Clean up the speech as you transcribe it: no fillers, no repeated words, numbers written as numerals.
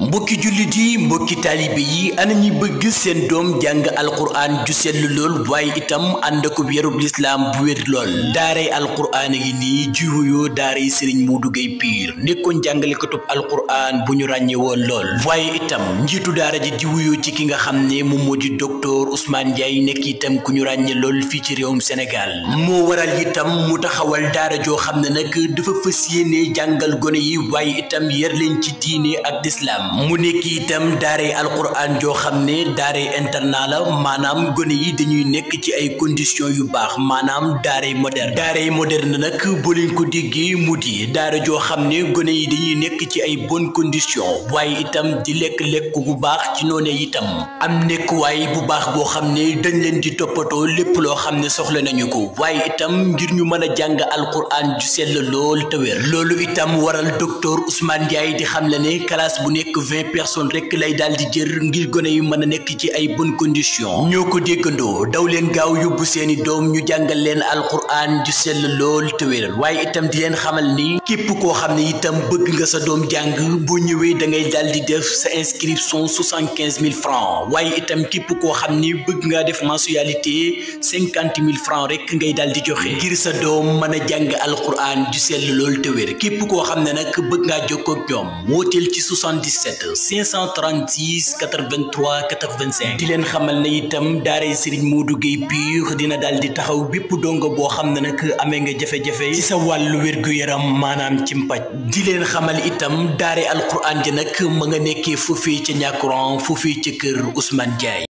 mbokki jullit yi mbokki taalibe yi ana ñi bëgg seen doom jàng alquran ju sell lool waaye itam ànd ak yarub lislaam bu wér lool daaray alquran gi nii ji wuyoo daaray Serigne Modou Gueye Pire nekkoon jàngalekatub alquran bu ñu ràññee woon lool waaye itam njiitu daara ji di wuyoo ci ki nga xam ne moom moo di docteur Ousmane Ndiaye nekk itam ku ñu ràññee lool fii ci réewum Sénégal moo waral itam mu taxawal daara joo xam ne nag dafa fas yéene jàngal gone yi waaye itam yar leen ci diine ak lislaam mu nekk itam daaray alquran joo xam ne daaray internat la maanaam gone yi dañuy nekk ci ay conditions yu baax maanaam daaray moderne nag boo leen ko déggee mu di daara joo xam ne gone yi dañuy nekk ci ay bonnes conditions waaye itam di lekk bu baax ci noone itam am nekkuwaay bu baax boo xam ne dañ leen di toppatoo lépp loo xam ne soxla nañu ko waaye itam ngir ñu mën a jàng alquran ju sell lool te wér loolu itam waral docteur Ousmane Ndiaye di xam la ne classe bu nekk 20 personnes rek lay daal di jër ngir gone yu mën a nekk ci ay bonnes conditions ñoo ko déggandoo daw leen gaaw yóbbu seeni doom ñu jàngal leen alquran ju sell lool te wér waaye itam di leen xamal ni képp koo xam ne itam bëgg nga sa doom jàng boo ñëwee da ngay daal di def sa inscription 75 000 francs waaye itam képp koo xam ni bëgg ngaa def mensualité 50 000 francs rek ngay daal di joxe ngir sa doom mën a jàng alquran ju sell lool te wér képp koo xam ne nag bëgg ngaa jokkoo ak ñoom wooteel ci 77 536 83 85 di leen xamal ne itam daaray Serigne Modou Gueye Pire dina daal di taxaw bépp dongo boo xam ne nag amee nga jafe-jafe ci sa wàllu wér-gu-yaram maanaam ci mpaj di leen xamal itam daaray alquran ji nag ma nga nekkee foofee ca ñàkkuran foofee ca kër Ousmane Ndiaye